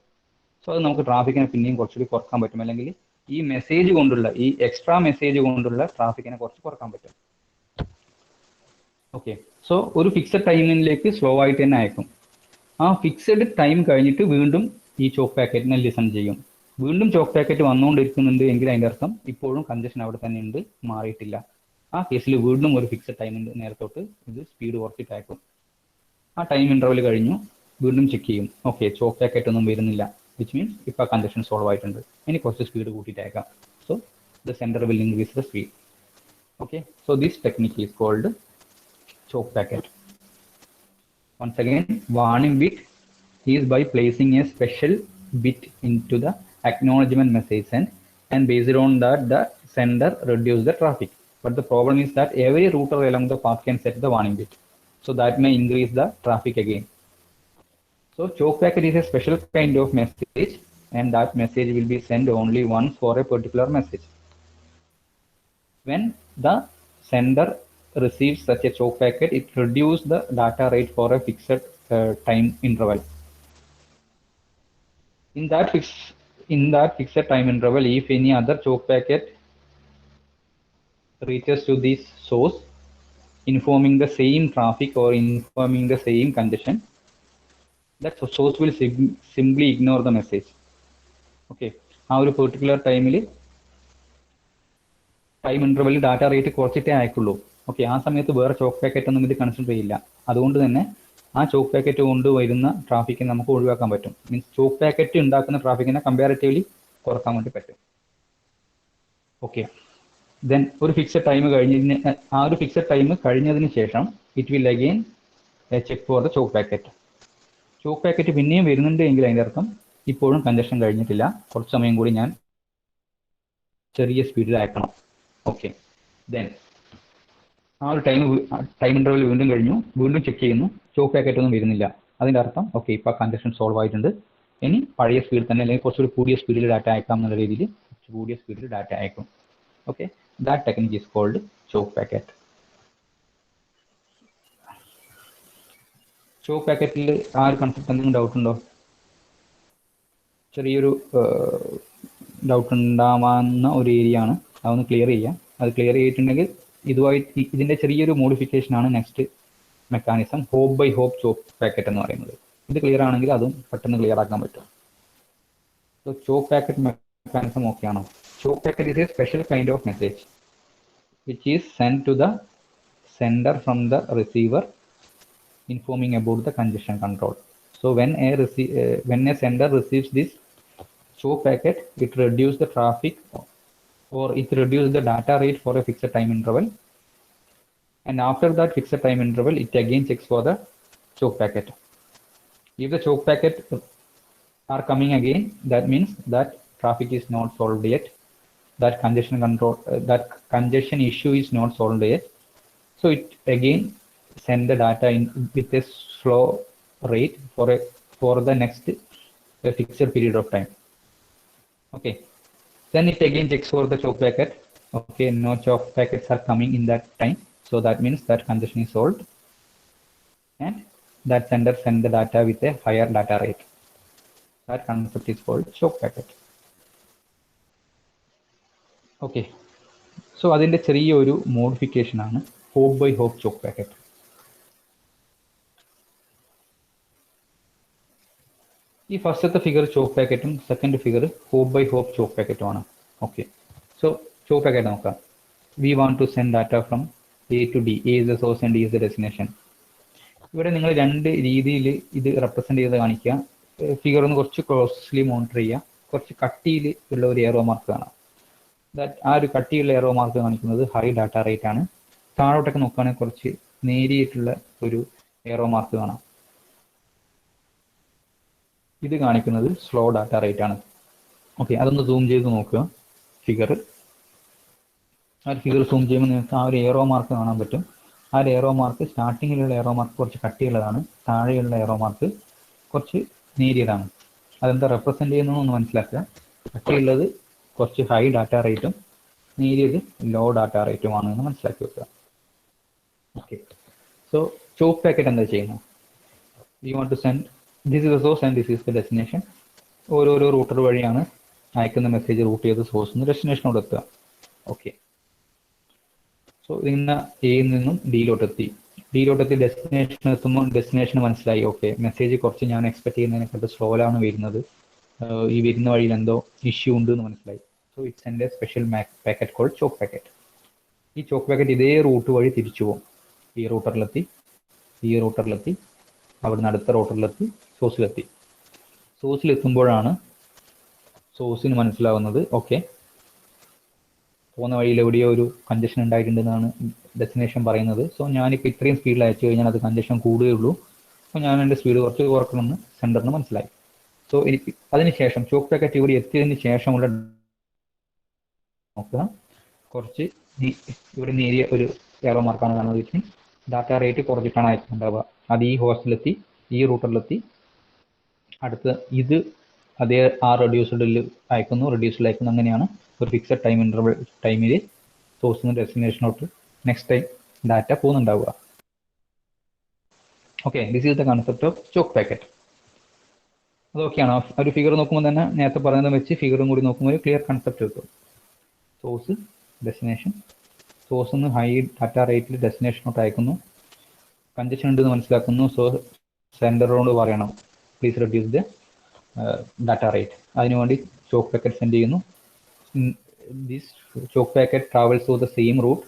സോ അത് നമുക്ക് ട്രാഫിക്കിനെ പിന്നെയും കുറച്ചുകൂടി കുറക്കാൻ പറ്റും, അല്ലെങ്കിൽ ഈ മെസ്സേജ് കൊണ്ടുള്ള ഈ എക്സ്ട്രാ മെസ്സേജ് കൊണ്ടുള്ള ട്രാഫിക്കിനെ കുറച്ച് കുറക്കാൻ പറ്റും. ഓക്കെ. സോ ഒരു ഫിക്സഡ് ടൈമിലേക്ക് സ്ലോ ആയിട്ട് തന്നെ അയക്കും. ആ ഫിക്സഡ് ടൈം കഴിഞ്ഞിട്ട് വീണ്ടും ഈ ചോക്ക് പാക്കറ്റിനെ ലിസൺ ചെയ്യും. വീണ്ടും ചോക്ക് പാക്കറ്റ് വന്നുകൊണ്ടിരിക്കുന്നുണ്ട് എങ്കിൽ അതിൻ്റെ അർത്ഥം ഇപ്പോഴും കൺജഷൻ അവിടെ തന്നെ ഉണ്ട്, മാറിയിട്ടില്ല. ആ കേസിൽ വീണ്ടും ഒരു ഫിക്സഡ് ടൈമിൻ്റെ നേരത്തോട്ട് ഇത് സ്പീഡ് കുറച്ചിട്ട് അയക്കും. ആ ടൈം ഇൻ്റർവൽ കഴിഞ്ഞു, വീണ്ടും ചെക്ക് ചെയ്യും. ഓക്കെ, ചോക്ക് പാക്കറ്റ് ഒന്നും വരുന്നില്ല, വിച്ച് മീൻസ് ഇപ്പോൾ കൺജഷൻ സോൾവ് ആയിട്ടുണ്ട്, ഇനി കുറച്ച് സ്പീഡ് കൂട്ടിയിട്ട് അയക്കാം. So the sender will increase the speed. Okay. So this technique is called choke packet. Once again, warning bit is by placing a special bit into the acknowledgement message sent, and based on that the sender reduce the traffic. But the problem is that every router along the path can set the warning bit, so that may increase the traffic again. So choke packet is a special kind of message, and that message will be sent only once for a particular message. When the sender receives such a choke packet, it reduces the data rate for a fixed time interval. In that fixed time interval, if any other choke packet reaches to this source, informing the same traffic or informing the same condition, that source will simply ignore the message. Okay. ആ ഒരു പെർട്ടിക്കുലർ ടൈമിൽ ടൈം ഇന്റർവെല്ലിൽ ഡാറ്റ റേറ്റ് കുറച്ചിട്ടേ അയക്കുള്ളൂ. ഓക്കെ. ആ സമയത്ത് വേറെ ചോക്ക് പാക്കറ്റ് ഒന്നും ഇത് കൺസിഡർ ചെയ്യില്ല. അതുകൊണ്ട് തന്നെ ആ ചോക്ക് പാക്കറ്റ് കൊണ്ട് വരുന്ന ട്രാഫിക്കിനെ നമുക്ക് ഒഴിവാക്കാൻ പറ്റും. മീൻസ് ചോക്ക് പാക്കറ്റ് ഉണ്ടാക്കുന്ന ട്രാഫിക്കിനെ കമ്പാരിറ്റീവ്ലി കുറക്കാൻ വേണ്ടി പറ്റും. ഓക്കെ. ദെൻ ഒരു ഫിക്സഡ് ടൈം ആ ഒരു ഫിക്സഡ് ടൈം കഴിഞ്ഞതിന് ശേഷം it will again check for the choke packet. Choke packet പിന്നെയും വരുന്നുണ്ട് എങ്കിൽ അതിൻ്റെ അർത്ഥം ഇപ്പോഴും കൺജഷൻ കഴിഞ്ഞിട്ടില്ല, കുറച്ച് സമയം കൂടി ഞാൻ ചെറിയ സ്പീഡിൽ അയക്കണം. ഓക്കെ. ദെൻ ആ ഒരു ടൈം ഇന്റർവൽ വീണ്ടും കഴിഞ്ഞു, വീണ്ടും ചെക്ക് ചെയ്യുന്നു, ചോക്ക് പാക്കറ്റ് ഒന്നും വരുന്നില്ല. അതിൻ്റെ അർത്ഥം ഓക്കെ, ഇപ്പോൾ കൺജഷൻ സോൾവ് ആയിട്ടുണ്ട്, ഇനി പഴയ സ്പീഡിൽ തന്നെ അല്ലെങ്കിൽ കുറച്ചുകൂടി കൂടിയ സ്പീഡിൽ ഡാറ്റ അയക്കാം എന്നുള്ള രീതിയിൽ കുറച്ച് കൂടിയ സ്പീഡിൽ ഡാറ്റ അയക്കും. Okay. That technique is called choke packet. Choke പാക്കറ്റിൽ ആ ഒരു കൺസെപ്റ്റ് എന്തെങ്കിലും ഡൗട്ട് ഉണ്ടോ? ചെറിയൊരു ഡൗട്ട് ഉണ്ടാവാവുന്ന ഒരു ഏരിയ ആണ്, അതൊന്ന് ക്ലിയർ ചെയ്യാം. അത് ക്ലിയർ ചെയ്തിട്ടുണ്ടെങ്കിൽ ഇതിന്റെ ചെറിയൊരു മോഡിഫിക്കേഷൻ ആണ് next mechanism, hop by hop choke packet എന്ന് പറയുന്നത്. ഇത് ക്ലിയർ ആണെങ്കിൽ അതും പെട്ടെന്ന് ക്ലിയർ ആക്കാൻ പറ്റും. So choke packet mechanism okay ആണോ? Choke packet is a special kind of message which is sent to the sender from the receiver informing about the congestion control. So when a sender receives this choke packet, it reduces the traffic or it reduces the data rate for a fixed time interval, and after that fixed time interval it again checks for the choke packet. If the choke packet are coming again, that means that traffic is not solved yet, that congestion control that congestion issue is not solved yet, so it again send the data in with a slow rate for the next fixed period of time. Okay. Then it again checks for the choke packet. Okay, no choke packets are coming in that time, so that means that congestion is solved, and that sender send the data with a higher data rate. That concept is called choke packet. Okay. So അതിൻ്റെ ചെറിയൊരു മോഡിഫിക്കേഷനാണ് hop by hop choke packet. ഈ ഫസ്റ്റത്തെ ഫിഗർ ചോക്ക് പാക്കറ്റും second figure hop by hop choke പാക്കറ്റുമാണ്. ഓക്കെ, സോ ചോക്ക് പാക്കറ്റ് നോക്കാം. We want to send data from A to D. A is the source and D is the destination. ഇവിടെ നിങ്ങൾ രണ്ട് രീതിയിൽ ഇത് റെപ്രസെന്റ് ചെയ്ത് കാണിക്കുക. ഫിഗർ ഒന്ന് കുറച്ച് ക്ലോസ്ലി മോണിറ്റർ ചെയ്യുക. കുറച്ച് കട്ടിയിൽ ഉള്ള ഒരു എറോ മാർക്ക് കാണാം. ആ ഒരു കട്ടിയുള്ള എറോ മാർക്ക് കാണിക്കുന്നത് ഹൈ ഡാറ്റ റേറ്റ് ആണ്. താഴോട്ടൊക്കെ നോക്കുകയാണെങ്കിൽ കുറച്ച് നേരിയിട്ടുള്ള ഒരു എറോ മാർക്ക് കാണാം. ഇത് കാണിക്കുന്നത് സ്ലോ ഡാറ്റ റേറ്റ് ആണ്. ഓക്കെ, അതൊന്ന് സൂം ചെയ്ത് നോക്കുക. ഫിഗർ സൂം ചെയ്യുമ്പോൾ നിങ്ങൾക്ക് ആ ഒരു എറോ മാർക്ക് കാണാൻ പറ്റും. ആ ഒരു എറോ മാർക്ക് സ്റ്റാർട്ടിങ്ങിലുള്ള എറോ മാർക്ക് കുറച്ച് കട്ടിയുള്ളതാണ്, താഴെയുള്ള എറോ മാർക്ക് കുറച്ച് നേരിയതാണ്. അതെന്താ റെപ്രസെന്റ് ചെയ്യുന്നതെന്ന് മനസ്സിലാക്കുക. കട്ടിയുള്ളത് കുറച്ച് ഹൈ ഡാറ്റ റേറ്റും നേരിയത് ലോ ഡാറ്റ റേറ്റുമാണ് എന്ന് മനസ്സിലാക്കി വെക്കുക. ഓക്കെ, സോ ചോക്ക് പാക്കറ്റ് എന്താ ചെയ്യുന്നത്? We want to send this is the source and this is the destination. ഓരോരോ റൂട്ടർ വഴിയാണ് അയക്കുന്ന മെസ്സേജ് റൂട്ട് ചെയ്ത് സോഴ്സ് നിന്ന് ഡെസ്റ്റിനേഷനോട് എത്തുക. ഓക്കെ, സോ ഇങ്ങനെ എയിൽ നിന്നും ഡിയിലോട്ടെത്തി. ഡെസ്റ്റിനേഷൻ എത്തുമ്പോൾ ഡെസ്റ്റിനേഷൻ മനസ്സിലായി, ഓക്കെ മെസ്സേജ് കുറച്ച് ഞാൻ എക്സ്പെക്ട് ചെയ്യുന്നതിനെക്കാട്ട് സ്ലോയിലാണ് വരുന്നത്, ഈ വരുന്ന വഴിയിൽ എന്തോ ഇഷ്യൂ ഉണ്ട് എന്ന് മനസ്സിലായി. സോ ഇറ്റ്സ് എൻ്റെ special packet called choke packet. ഈ ചോക്ക് പാക്കറ്റ് ഇതേ റൂട്ട് വഴി തിരിച്ചു പോകും. ഈ റൂട്ടറിലെത്തി അവിടുന്ന് അടുത്ത റൂട്ടറിലെത്തി സോഴ്സിലെത്തുമ്പോഴാണ് സോഴ്സിന് മനസ്സിലാവുന്നത്, ഓക്കെ പോകുന്ന വഴിയിൽ എവിടെയോ ഒരു കഞ്ചഷൻ ഉണ്ടായിട്ടുണ്ടെന്നാണ് ഡെസ്റ്റിനേഷൻ പറയുന്നത്. സോ ഞാനിപ്പോൾ ഇത്രയും സ്പീഡിൽ അയച്ചു കഴിഞ്ഞാൽ അത് കഞ്ചഷൻ കൂടുകയുള്ളൂ. അപ്പോൾ ഞാൻ എൻ്റെ സ്പീഡ് കുറച്ച് കുറക്കണമെന്ന് സെൻറ്ററിന് മനസ്സിലായി. സോ എനിക്ക് അതിനുശേഷം ചോക്ക് പാക്കറ്റ് ഇവിടെ എത്തിയതിന് ശേഷമുള്ള നോക്കുക, കുറച്ച് ഇവിടെ നേരിയ ഒരു എറോ മാർക്കാണ് കാണുന്നത്. ഡാറ്റ റേറ്റ് കുറച്ചിട്ടാണ് അയക്കുന്നുണ്ടാവുക. അത് ഈ ഹോസ്റ്റിലെത്തി, ഈ റൂട്ടറിലെത്തി, അടുത്ത് ഇത് അതേ ആ റെഡ്യൂസ്ഡിൽ അയക്കുന്നു, അങ്ങനെയാണ് ഒരു ഫിക്സഡ് ടൈം ഇൻ്റർവൽ ടൈമിൽ സോഴ്സിൽ നിന്ന് ഡെസ്റ്റിനേഷനോട്ട് നെക്സ്റ്റ് ടൈം ഡാറ്റ പോകുന്നുണ്ടാവുക. Okay, this is the concept of choke packet. അതൊക്കെയാണ് ഒരു ഫിഗർ നോക്കുമ്പോൾ തന്നെ നേരത്തെ പറയുന്നത് വെച്ച് ഫിഗറും കൂടി നോക്കുമ്പോൾ ഒരു ക്ലിയർ കൺസെപ്റ്റ് കിട്ടും. സോഴ്സ് ഡെസ്റ്റിനേഷൻ, സോഴ്സിൽ നിന്ന് ഹൈ ഡാറ്റ റേറ്റിൽ ഡെസ്റ്റിനേഷനോട്ട് അയക്കുന്നു, കഞ്ചഷൻ ഉണ്ടെന്ന് മനസ്സിലാക്കുന്നു. സോ സെൻഡറോട് പറയണം please reduce the data rate. അതിനുവേണ്ടി ചോക്ക് പാക്കറ്റ് സെൻഡ് ചെയ്യുന്നു. This choke packet travels to the same route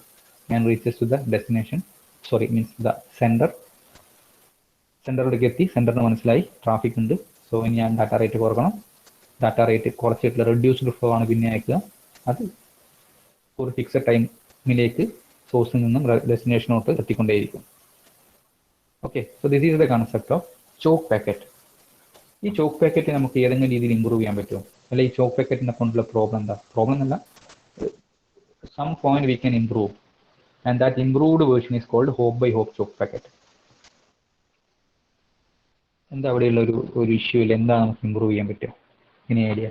and reaches to the destination, the സെൻറ്ററിലേക്ക് എത്തി. സെൻറ്ററിന് മനസ്സിലായി ട്രാഫിക് ഉണ്ട്, സോ ഇനി ഞാൻ ഡാറ്റ റേറ്റ് കുറക്കണം. ഡാറ്റ റേറ്റ് കുറച്ചിട്ടുള്ള റെഡ്യൂസ്ഡ് ഫ്ലോ ആണ് പിന്നെ അയക്കുക. അത് ഒരു ഫിക്സഡ് ടൈമിലേക്ക് സോഴ്സിൽ നിന്നും ഡെസ്റ്റിനേഷനോട്ട് എത്തിക്കൊണ്ടേയിരിക്കും. Okay, so this is the concept of choke packet. ഈ ചോക്ക് പാക്കറ്റ് നമുക്ക് ഏതെങ്കിലും രീതിയിൽ ഇമ്പ്രൂവ് ചെയ്യാൻ പറ്റുമോ? അല്ലെ ഈ ചോക്ക് പാക്കറ്റിനെ കൊണ്ടുള്ള പ്രോബ്ലം എന്താ? പ്രോബ്ലം എന്നല്ല, some point we can improve and that improved version is called hop by hop choke packet. എന്താ അവിടെയുള്ള ഒരു ഇഷ്യൂ ഇല്ല, എന്താ നമുക്ക് ഇമ്പ്രൂവ് ചെയ്യാൻ പറ്റുക? ഇനി idea?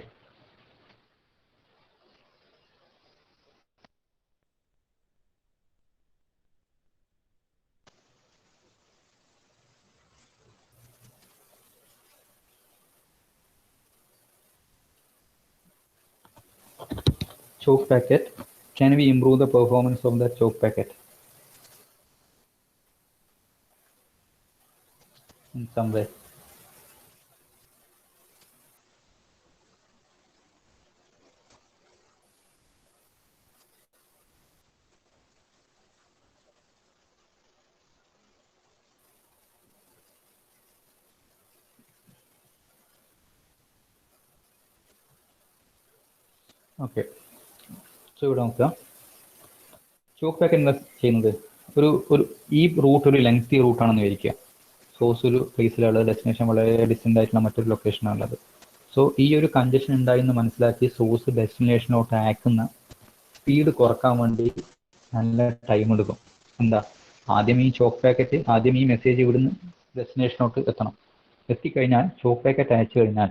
Choke packet, can we improve the performance of the choke packet in some way? Okay, so ഇവിടെ നോക്കുക. ചോക്ക് പാക്കറ്റ് എന്താ ചെയ്യുന്നത്? ഒരു ഈ റൂട്ട് ഒരു ലെങ്തി റൂട്ടാണെന്ന് വിചാരിക്കുക. സോഴ്സ് ഒരു പ്ലേസിലുള്ളത്, ഡെസ്റ്റിനേഷൻ വളരെ ഡിസ്റ്റൻ്റ് ആയിട്ടുള്ള മറ്റൊരു ലൊക്കേഷനാണുള്ളത്. സോ ഈ ഒരു കഞ്ചഷൻ ഉണ്ടായെന്ന് മനസ്സിലാക്കി സോഴ്സ് ഡെസ്റ്റിനേഷനോട്ട് അയക്കുന്ന സ്പീഡ് കുറക്കാൻ വേണ്ടി നല്ല ടൈം എടുക്കും. എന്താ, ആദ്യം ഈ മെസ്സേജ് ഇവിടുന്ന് ഡെസ്റ്റിനേഷനോട്ട് എത്തണം. എത്തിക്കഴിഞ്ഞാൽ ചോക്ക് പാക്കറ്റ് അയച്ചു കഴിഞ്ഞാൽ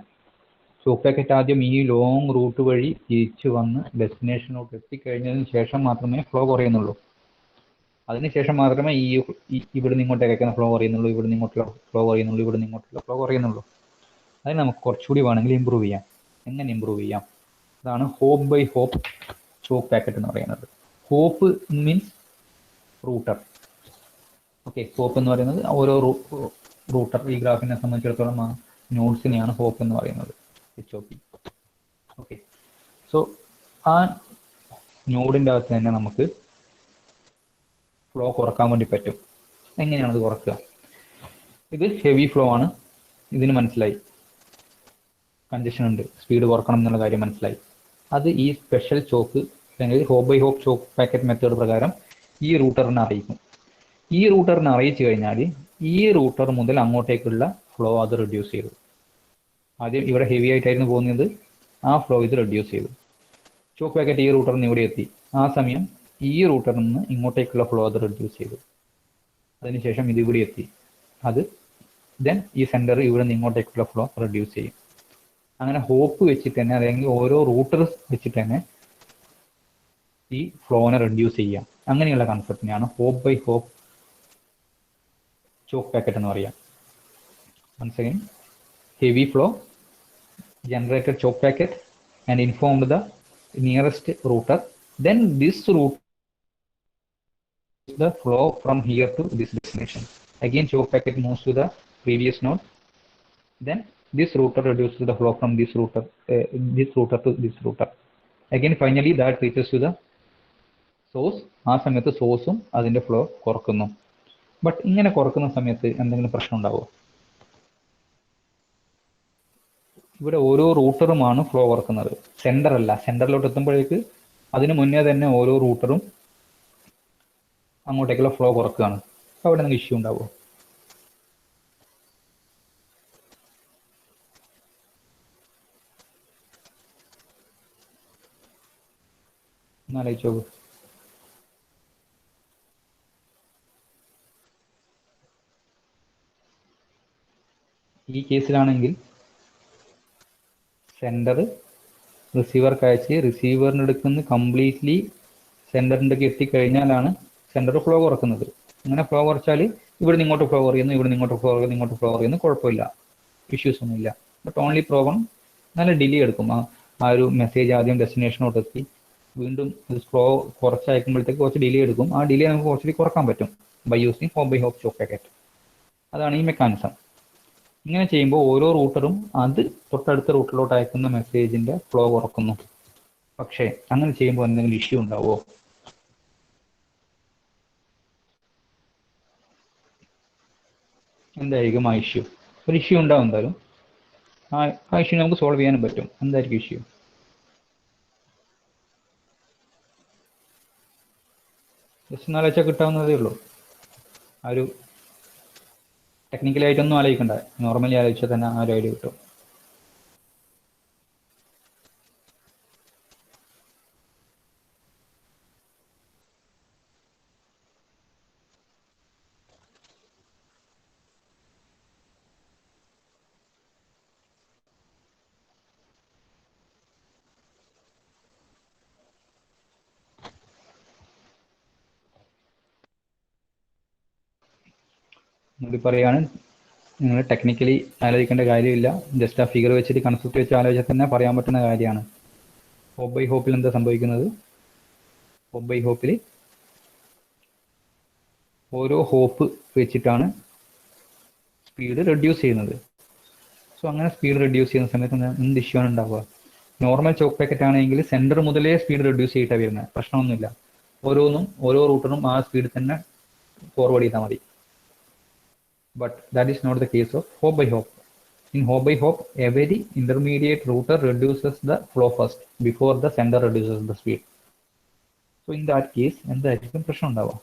ചോക്ക് പാക്കറ്റ് ആദ്യം ഈ ലോങ് റൂട്ട് വഴി തിരിച്ചു വന്ന് ഡെസ്റ്റിനേഷനോട്ട് എത്തിക്കഴിഞ്ഞതിന് ശേഷം മാത്രമേ ഫ്ലോ കുറയുന്നുള്ളൂ. അതിനുശേഷം മാത്രമേ ഇവിടുന്ന് ഇങ്ങോട്ട് അയക്കുന്ന ഫ്ലോ കുറയുന്നുള്ളൂ, ഇവിടുന്ന് ഇങ്ങോട്ടുള്ള ഫ്ലോ കുറയുന്നുള്ളൂ, ഇവിടുന്ന് ഇങ്ങോട്ടുള്ള ഫ്ലോ കുറയുന്നുള്ളൂ. അതിന് നമുക്ക് കുറച്ചുകൂടി വേണമെങ്കിൽ ഇമ്പ്രൂവ് ചെയ്യാം. എങ്ങനെ ഇമ്പ്രൂവ് ചെയ്യാം? അതാണ് hop by hop choke packet എന്ന് പറയുന്നത്. Hop means router. Okay, hop എന്ന് പറയുന്നത് ഓരോ റൂട്ടർ. ഈ ഗ്രാഫിനെ സംബന്ധിച്ചിടത്തോളം നോഡ്സിനെയാണ് ഹോപ്പ് എന്ന് പറയുന്നത്, HOP. ഓക്കെ, സോ ആ നോഡിൻ്റെ അകത്ത് തന്നെ നമുക്ക് ഫ്ലോ കുറക്കാൻ വേണ്ടി പറ്റും. എങ്ങനെയാണ് അത് കുറക്കുക? ഇത് ഹെവി ഫ്ലോ ആണ്, ഇതിന് മനസ്സിലായി, കൺജഷൻ ഉണ്ട്, സ്പീഡ് കുറക്കണം എന്നുള്ള കാര്യം മനസ്സിലായി. അത് ഈ സ്പെഷ്യൽ ചോക്ക് അല്ലെങ്കിൽ hop by hop choke packet method പ്രകാരം ഈ റൂട്ടറിനെ അറിയിക്കും. ഈ റൂട്ടറിനെ അറിയിച്ചു കഴിഞ്ഞാൽ ഈ റൂട്ടർ മുതൽ അങ്ങോട്ടേക്കുള്ള ഫ്ലോ അത് റെഡ്യൂസ് ചെയ്തു. ആദ്യം ഇവിടെ ഹെവി ആയിട്ടായിരുന്നു പോകുന്നത്, ആ ഫ്ലോ ഇത് റെഡ്യൂസ് ചെയ്തു. ചോക്ക് പാക്കറ്റ് ഈ റൂട്ടറിന് ഇവിടെ എത്തി, ആ സമയം ഈ റൂട്ടറിൽ നിന്ന് ഇങ്ങോട്ടേക്കുള്ള ഫ്ലോ അത് റെഡ്യൂസ് ചെയ്തു. അതിനുശേഷം ഇത് ഇവിടെ എത്തി, അത് ദെൻ ഈ സെൻറ്റർ ഇവിടെ നിന്ന് ഇങ്ങോട്ടേക്കുള്ള ഫ്ലോ റെഡ്യൂസ് ചെയ്യും. അങ്ങനെ ഹോപ്പ് വെച്ചിട്ട് തന്നെ, അല്ലെങ്കിൽ ഓരോ റൂട്ടർ വെച്ചിട്ട് തന്നെ ഈ ഫ്ലോനെ റെഡ്യൂസ് ചെയ്യാം. അങ്ങനെയുള്ള കൺസെപ്റ്റിനെയാണ് hop by hop choke packet എന്ന് പറയാം. Once again, heavy flow generated choke packet and informed the nearest router, then this route the flow from here to this destination. Again choke packet moves to the previous node, then this router reduces the flow from this router to this router. Again finally that reaches to the source. ആ സമയത്ത് സോഴ്സും അതിൻ്റെ ഫ്ലോ കുറക്കുന്നു. ബട്ട് ഇങ്ങനെ കുറക്കുന്ന സമയത്ത് എന്തെങ്കിലും പ്രശ്നം ഉണ്ടാവുമോ? ഇവിടെ ഓരോ റൂട്ടറുമാണ് ഫ്ലോ കുറക്കുന്നത്, സെൻറ്റർ അല്ല. സെൻറ്ററിലോട്ട് എത്തുമ്പോഴേക്ക് അതിന് മുന്നേ തന്നെ ഓരോ റൂട്ടറും അങ്ങോട്ടേക്കുള്ള ഫ്ലോ കുറക്കുകയാണ്. അപ്പോൾ അവിടെ നിങ്ങൾക്ക് ഇഷ്യൂ ഉണ്ടാവുമോ? എന്നാലോചിച്ചോക്കൂ. ഈ കേസിലാണെങ്കിൽ സെൻറ്റർ റിസീവർക്ക് അയച്ച് റിസീവറിൻ്റെ അടുക്കുന്ന കംപ്ലീറ്റ്ലി സെൻറ്ററിൻ്റെ ഒക്കെ എത്തിക്കഴിഞ്ഞാലാണ് സെൻറ്റർ ഫ്ലോ കുറക്കുന്നത്. അങ്ങനെ ഫ്ലോ കുറച്ചാൽ ഇവിടെ നിന്ന് ഇങ്ങോട്ട് ഫ്ലോ കുറയുന്നു, ഇവിടെ നിന്ന് ഇങ്ങോട്ട് ഫ്ലോ കുറയുന്നു, ഇങ്ങോട്ട് ഫ്ലോ കുറയുന്നു, കുഴപ്പമില്ല, ഇഷ്യൂസ് ഒന്നുമില്ല. ബട്ട് ഓൺലി പ്രോബ്ലം നല്ല ഡിലേ എടുക്കും. ആ ഒരു മെസ്സേജ് ആദ്യം ഡെസ്റ്റിനേഷനോട്ട് എത്തി വീണ്ടും ഫ്ലോ കുറച്ച് അയക്കുമ്പോഴത്തേക്ക് കുറച്ച് ഡിലേ എടുക്കും. ആ ഡിലേ നമുക്ക് കുറച്ചുകൂടി കുറക്കാൻ പറ്റും by using hop by hop choke packet. അതാണ് ഈ മെക്കാനിസം. ഇങ്ങനെ ചെയ്യുമ്പോൾ ഓരോ റൂട്ടറും അത് തൊട്ടടുത്ത റൂട്ടിലോട്ട് അയക്കുന്ന മെസ്സേജിന്റെ ഫ്ലോ കുറക്കുന്നു. പക്ഷേ അങ്ങനെ ചെയ്യുമ്പോൾ എന്തെങ്കിലും ഇഷ്യൂ ഉണ്ടാവുമോ? എന്തായിരിക്കും ആ ഇഷ്യൂ? ഒരു ഇഷ്യൂ ഉണ്ടാവും എന്തായാലും. ആ ഇഷ്യൂ നമുക്ക് സോൾവ് ചെയ്യാനും പറ്റും. എന്തായിരിക്കും ഇഷ്യൂ? ജസ്റ്റ് ആലോചിച്ചാൽ കിട്ടാവുന്നതേ ഉള്ളൂ. ആ ഒരു ടെക്നിക്കലായിട്ടൊന്നും ആലോചിക്കണ്ട, നോർമലി ആലോചിച്ചാൽ തന്നെ ആ ഒരു ഐഡിയ കിട്ടും. എന്നോട് പറയുകയാണ്, നിങ്ങൾ ടെക്നിക്കലി ആലോചിക്കേണ്ട കാര്യമില്ല, ജസ്റ്റ് ആ ഫിഗർ വെച്ചിട്ട് കൺസെപ്റ്റ് വെച്ച് ആലോചിച്ചാൽ തന്നെ പറയാൻ പറ്റുന്ന കാര്യമാണ്. ഹോപ്പ് ബൈ ഹോപ്പിൽ എന്താ സംഭവിക്കുന്നത്? ഹോപ്പ് ബൈ ഹോപ്പിൽ ഓരോ ഹോപ്പ് വെച്ചിട്ടാണ് സ്പീഡ് റെഡ്യൂസ് ചെയ്യുന്നത്. സോ അങ്ങനെ സ്പീഡ് റെഡ്യൂസ് ചെയ്യുന്ന സമയത്ത് എന്ത് ഇഷ്യൂ ആണ് ഉണ്ടാവുക? നോർമൽ ചോക്ക് പാക്കറ്റ് ആണെങ്കിൽ സെൻറ്റർ മുതലേ സ്പീഡ് റെഡ്യൂസ് ചെയ്തിട്ടാണ് വരുന്നത്, പ്രശ്നമൊന്നുമില്ല. ഓരോ റൂട്ടറും ആ സ്പീഡിൽ തന്നെ ഫോർവേഡ് ചെയ്താൽ മതി. But that is not the case of hope by hope. In hope by hope, every intermediate router reduces the flow first before the sender reduces the speed. So in that case, എന്തായിരിക്കും പ്രശ്നം ഉണ്ടാവുക?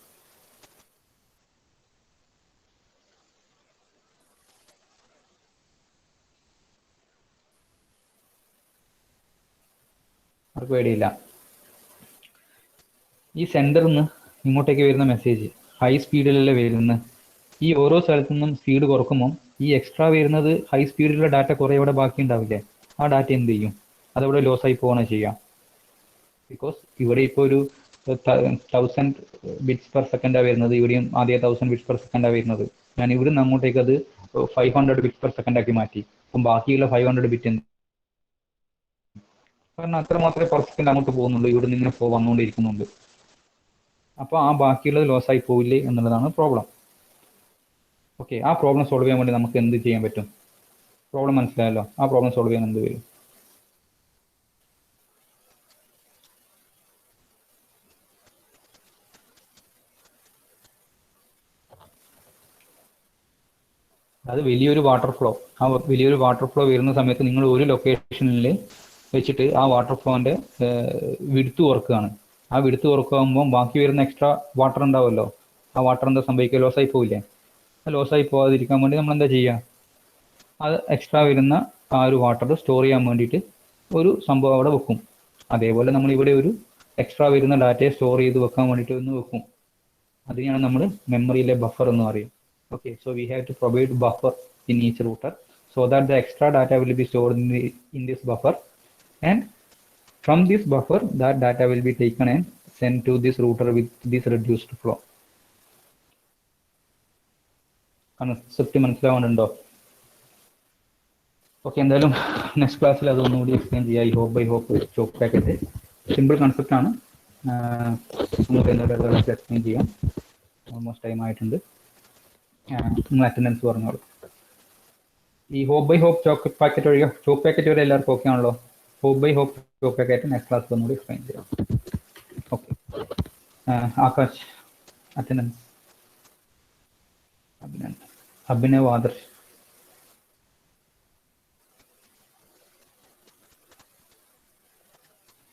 അവർക്ക് പേടിയില്ല. ഈ സെൻറ്ററിൽ നിന്ന് ഇങ്ങോട്ടേക്ക് വരുന്ന മെസ്സേജ് ഹൈ സ്പീഡിലല്ലേ വരുന്നത്. ഈ ഓരോ സ്ഥലത്തു നിന്നും സ്പീഡ് കുറക്കുമ്പം ഈ എക്സ്ട്രാ വരുന്നത് ഹൈ സ്പീഡിലുള്ള ഡാറ്റ കുറേ ഇവിടെ ബാക്കി ഉണ്ടാവില്ലേ? ആ ഡാറ്റ എന്ത് ചെയ്യും? അതവിടെ ലോസ് ആയി പോവാണ് ചെയ്യാം. ബിക്കോസ് ഇവിടെ ഇപ്പോൾ ഒരു 1000 ബിറ്റ്സ് പെർ സെക്കൻഡാണ് വരുന്നത്, ഇവിടെയും ആദ്യം 1000 ബിറ്റ്സ് പെർ സെക്കൻഡാണ് വരുന്നത്. ഞാൻ ഇവിടെ നിന്ന് അങ്ങോട്ടേക്ക് അത് 500 ബിറ്റ്സ് പെർ സെക്കൻഡ് ആക്കി മാറ്റി. അപ്പം ബാക്കിയുള്ള 500 ബിറ്റ് കാരണം അത്ര മാത്രമേ പെർ സെക്കൻഡ് അങ്ങോട്ട് പോകുന്നുള്ളൂ, ഇവിടെ നിന്ന് ഇങ്ങനെ വന്നുകൊണ്ടിരിക്കുന്നുണ്ട്. അപ്പോൾ ആ ബാക്കിയുള്ളത് ലോസ് ആയി പോവില്ലേ എന്നുള്ളതാണ് പ്രോബ്ലം. ഓക്കെ, ആ പ്രോബ്ലം സോൾവ് ചെയ്യാൻ വേണ്ടി നമുക്ക് എന്ത് ചെയ്യാൻ പറ്റും? പ്രോബ്ലം മനസ്സിലായല്ലോ. ആ പ്രോബ്ലം സോൾവ് ചെയ്യാൻ എന്ത് വരും? അത് വലിയൊരു വാട്ടർ ഫ്ലോ. ആ വലിയൊരു വാട്ടർ ഫ്ലോ വരുന്ന സമയത്ത് നിങ്ങൾ ഒരു ലൊക്കേഷനിൽ വെച്ചിട്ട് ആ വാട്ടർ ഫ്ലോന്റെ വിടുത്ത് കുറക്കുകയാണ്. ആ വിടുത്ത് കുറക്കുമ്പോൾ ബാക്കി വരുന്ന എക്സ്ട്രാ വാട്ടർ ഉണ്ടാവുമല്ലോ, ആ വാട്ടർ എന്താ സംഭവിക്കുക? ലോസായി പോവില്ലേ? ആ ലോസായി പോകാതിരിക്കാൻ വേണ്ടി നമ്മൾ എന്താ ചെയ്യുക? അത് എക്സ്ട്രാ വരുന്ന ആ ഒരു വാട്ടർ സ്റ്റോർ ചെയ്യാൻ വേണ്ടിയിട്ട് ഒരു സംഭവം അവിടെ വെക്കും. അതേപോലെ നമ്മൾ ഇവിടെ ഒരു എക്സ്ട്രാ വരുന്ന ഡാറ്റയെ സ്റ്റോർ ചെയ്ത് വെക്കാൻ വേണ്ടിയിട്ട് ഒന്ന് വെക്കും. അതിനെയാണ് നമ്മൾ മെമ്മറിയിലെ ബഫർ എന്ന് പറയും. Okay, so we have to provide buffer in each router so that the extra data will be stored in this buffer, and from this buffer that data will be taken and sent to this router with this reduced flow. കൺസെപ്റ്റ് മനസ്സിലാവുന്നുണ്ടോ? ഓക്കെ, എന്തായാലും നെക്സ്റ്റ് ക്ലാസ്സിൽ അതൊന്നുകൂടി എക്സ്പ്ലെയിൻ ചെയ്യാം. I hope choke packet simple concept ആണ്. എക്സ്പ്ലെയിൻ ചെയ്യാം. ഓൾമോസ്റ്റ് ടൈം ആയിട്ടുണ്ട്. നിങ്ങൾ അറ്റൻഡൻസ് പറഞ്ഞോളൂ. ഈ hop by hop choke packet വരെ എല്ലാവർക്കും ഓക്കെ ആണല്ലോ? Hop by hop choke packet next class ഒന്നുകൂടി എക്സ്പ്ലെയിൻ ചെയ്യാം. Okay, Akash attendance. Abhinav Adarsh.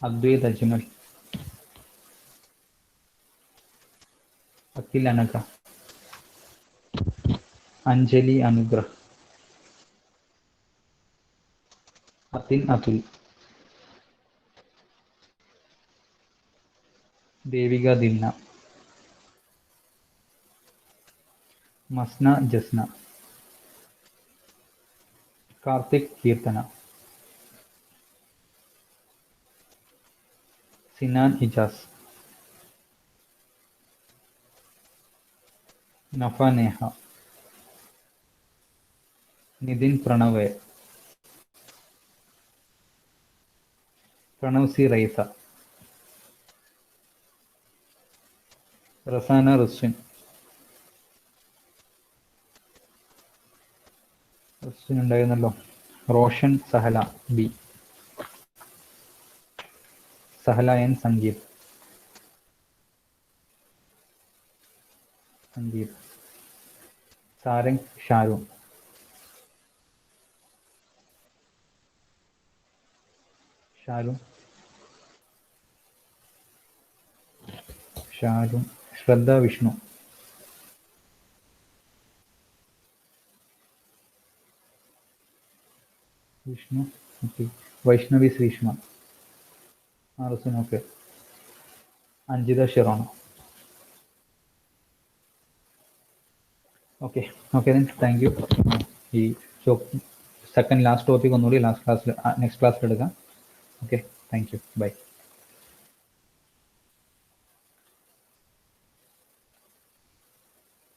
Advaith Ajmal. Akhil Anagha. Anjali Anugrah. Athin Athul. Devika Dinna. Masna Jasna. Karthik Keerthana. Sinan Ijas. നഫ Neha. Nithin Pranav. Pranav C Raisa. Rasana Rizwin. ഉണ്ടായിരുന്നല്ലോ. Roshan Sahala B. Sahala N Sangeeth. Sarang Sharoon. Shraddha Vishnu. Okay. Vaishnavi Sreeshma. Arsun. Okay. Anjitha Shirona. Okay thank you. ഈ സെക്കൻഡ് ലാസ്റ്റ് ടോപ്പിക് ഒന്നുകൂടി നെക്സ്റ്റ് ക്ലാസ്സിൽ എടുക്കാം. Okay, thank you. ബൈ.